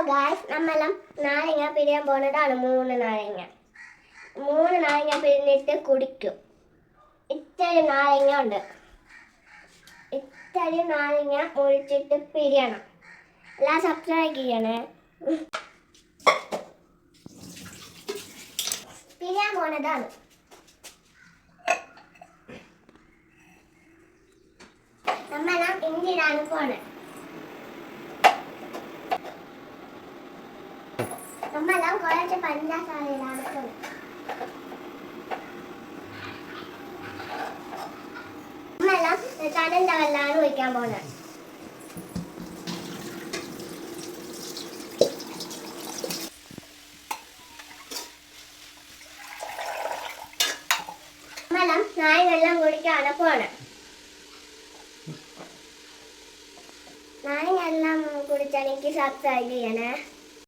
Guys, നമ്മളെല്ലാം നാരങ്ങ പിരിയാൻ പോകുന്നതാണ്. 3 നാരങ്ങ പിരിഞ്ഞിട്ട് കുടിക്കും. ഇത്രയും നാരങ്ങ ഉണ്ട്. ഇത്രയും നാരങ്ങ ഒഴിച്ചിട്ട് പിരിയണം. എല്ലാം സബ്സ്ക്രൈബ് ചെയ്യണേ. പിരിയാൻ പോണതാണ്. നമ്മളെല്ലാം ഇഞ്ചിയിലാണ് പോണത്. നമ്മളെല്ലാം കുറച്ച് പഞ്ചസാരയിലാണ് പോണത്. നമ്മളെല്ലാം കടലിന്റെ വെള്ളമാണ് ഒഴിക്കാൻ പോകുന്നത്. നമ്മളെല്ലാം നായ വെള്ളം കുടിക്കാണ് പോണത്. നായ വെള്ളം കുടിച്ചാൽ എനിക്ക് സബ്സ്ക്രൈബ് ചെയ്യണേ.